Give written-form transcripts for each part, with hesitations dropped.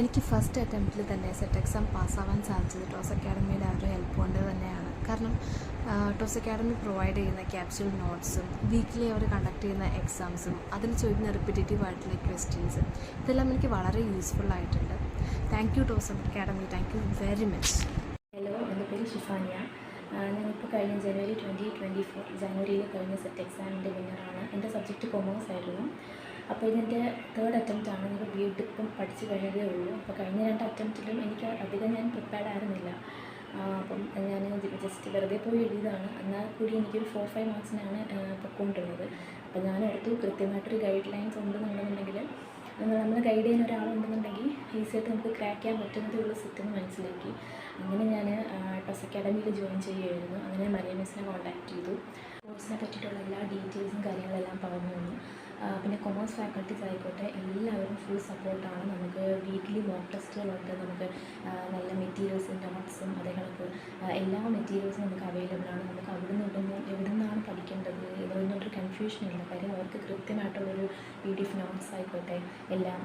എനിക്ക് ഫസ്റ്റ് അറ്റംപ്റ്റിൽ തന്നെ set exam പാസ്സാവാൻ സാധിച്ചത് ടോസ് അക്കാഡമിയുടെ ആ ഒരു ഹെൽപ്പ് കൊണ്ട് തന്നെയാണ്. കാരണം ടോസ് അക്കാഡമി പ്രൊവൈഡ് ചെയ്യുന്ന ക്യാപ്സ്യൂൾ നോട്ട്സും വീക്കിലി അവർ കണ്ടക്ട് ചെയ്യുന്ന എക്സാംസും അതിൽ ചോദിക്കുന്ന റിപ്പീറ്റേറ്റീവ് ആയിട്ടുള്ള ക്വസ്റ്റ്യൻസ് ഇതെല്ലാം എനിക്ക് വളരെ യൂസ്ഫുൾ ആയിട്ടുണ്ട്. Thank you toss academy, thank you very much. Hello, എൻ്റെ പേര് ഷിഫാനിയ. ഞാനിപ്പോൾ കഴിഞ്ഞ ജനുവരി 2024 ജനുവരിയിൽ കഴിഞ്ഞ സെറ്റ് എക്സാമിൻ്റെ വിന്നറാണ്. എൻ്റെ സബ്ജക്റ്റ് കൊമേഴ്സ് ആയിരുന്നു. അപ്പോൾ ഇതിൻ്റെ തേർഡ് അറ്റംപ്റ്റാണ്. ഞാൻ ബി.എഡ് ഇപ്പം പഠിച്ചു കഴിഞ്ഞതേ ഉള്ളൂ. അപ്പോൾ കഴിഞ്ഞ 2 അറ്റംപ്റ്റിലും എനിക്ക് അധികം ഞാൻ പ്രിപ്പയർഡ് ആയിരുന്നില്ല. അപ്പം ഞാൻ ജസ്റ്റ് വെറുതെ പോയി എഴുതിയതാണ്. എന്നാൽ കൂടി എനിക്കൊരു 4-5 മാർക്സിനാണ് പൊയ്ക്കൊണ്ടിരുന്നത്. അപ്പോൾ ഞാനെടുത്തു കൃത്യമായിട്ടൊരു ഗൈഡ് ലൈൻസ് ഉണ്ടെന്നുണ്ടെന്നുണ്ടെങ്കിൽ നമ്മൾ ഗൈഡ് ചെയ്യുന്ന ഒരാളുണ്ടെന്നുണ്ടെങ്കിൽ ഈസിയായിട്ട് നമുക്ക് ക്രാക്ക് ചെയ്യാൻ പറ്റുന്നതേ ഉള്ളൂ സെറ്റെന്ന് മനസ്സിലാക്കി. അങ്ങനെ ഞാൻ ടോസ് അക്കാഡമിയിൽ ജോയിൻ ചെയ്യുമായിരുന്നു. അങ്ങനെ മരിയ മിസ്സിനെ കോൺടാക്ട് ചെയ്തു. കോഴ്സിനെ പറ്റിയിട്ടുള്ള എല്ലാ ഡീറ്റെയിൽസും കാര്യങ്ങളെല്ലാം പറഞ്ഞു തന്നു. പിന്നെ കൊമേഴ്സ് ഫാക്കൽറ്റീസ് ആയിക്കോട്ടെ എല്ലാവരും ഫുൾ സപ്പോർട്ടാണ്. നമുക്ക് വീക്കിലി മോക്ക് ടെസ്റ്റുകളുണ്ട്. നമുക്ക് നല്ല മെറ്റീരിയൽസും നോട്ട്സും അതേ കണക്ക് എല്ലാ മെറ്റീരിയൽസും നമുക്ക് അവൈലബിൾ ആണ്. നമുക്ക് അവിടെ എവിടെ നിന്നാണ് പഠിക്കേണ്ടത് ഇതൊന്നൊരു കൺഫ്യൂഷൻ ഇല്ല. കാര്യം അവർക്ക് കൃത്യമായിട്ടുള്ളൊരു PDF നോട്ട്സ് ആയിക്കോട്ടെ എല്ലാ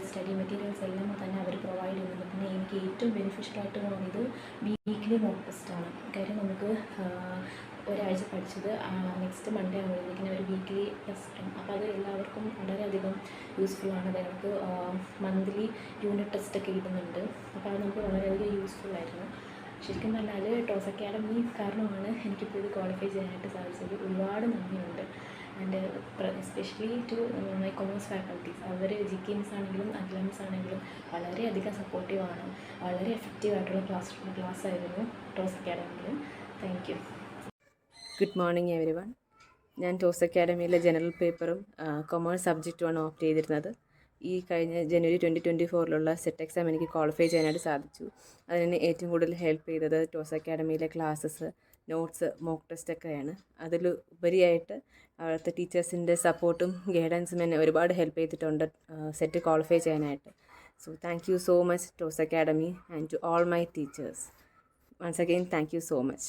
സ്റ്റഡി മെറ്റീരിയൽസ് എല്ലാം തന്നെ അവർ പ്രൊവൈഡ് ചെയ്യുന്നുണ്ട്. പിന്നെ എനിക്ക് ഏറ്റവും ബെനിഫിഷ്യലായിട്ട് തോന്നിയത് വീക്കിലി മോക്ക് ടെസ്റ്റാണ്. കാര്യം നമുക്ക് ഒരാഴ്ച പഠിച്ചത് നെക്സ്റ്റ് മൺഡേ ആകുമ്പോഴത്തേക്കിനും ഒരു വീക്ക്ലി ടെസ്റ്റും. അപ്പോൾ അത് എല്ലാവർക്കും വളരെയധികം യൂസ്ഫുള്ളാണ്. അത് നമുക്ക് മന്ത്ലി യൂണിറ്റ് ടെസ്റ്റൊക്കെ കിട്ടുന്നുണ്ട്. അപ്പോൾ അത് നമുക്ക് വളരെയധികം യൂസ്ഫുള്ളായിരുന്നു. ശരിക്കും പറഞ്ഞാൽ ടോസ് അക്കാഡമി കാരണമാണ് എനിക്കിപ്പോൾ ഇത് ക്വാളിഫൈ ചെയ്യാനായിട്ട് സാധിച്ചത്. ഒരുപാട് നന്ദിയുണ്ട്. And especially to my commerce faculties. അവർ GK ആണെങ്കിലും അഗ്ലംസ് ആണെങ്കിലും വളരെയധികം സപ്പോർട്ടീവാണ്. വളരെ എഫക്റ്റീവായിട്ടുള്ള ക്ലാസ് ആയിരുന്നു ടോസ് അക്കാഡമിയിൽ. Thank you. Good morning everyone. ഞാൻ ടോസ് അക്കാഡമിയിലെ ജനറൽ പേപ്പറും കൊമേഴ്സ് സബ്ജക്റ്റുമാണ് ഓപ്റ്റ് ചെയ്തിരുന്നത്. ഈ കഴിഞ്ഞ ജനുവരി 2024 സെറ്റ് എക്സാം എനിക്ക് ക്വാളിഫൈ ചെയ്യാനായിട്ട് സാധിച്ചു. അതിന് ഏറ്റവും കൂടുതൽ ഹെൽപ്പ് ചെയ്തത് ടോസ് അക്കാഡമിയിലെ ക്ലാസ്സസ്, നോട്ട്സ്, മോക്ക് ടെസ്റ്റൊക്കെയാണ്. അതിൽ ഉപരിയായിട്ട് അവിടുത്തെ ടീച്ചേഴ്സിൻ്റെ സപ്പോർട്ടും ഗൈഡൻസും എന്നെ ഒരുപാട് ഹെൽപ്പ് ചെയ്തിട്ടുണ്ട് സെറ്റ് ക്വാളിഫൈ ചെയ്യാനായിട്ട്. So thank you so much Toss academy and to all my teachers. Once again thank you so much.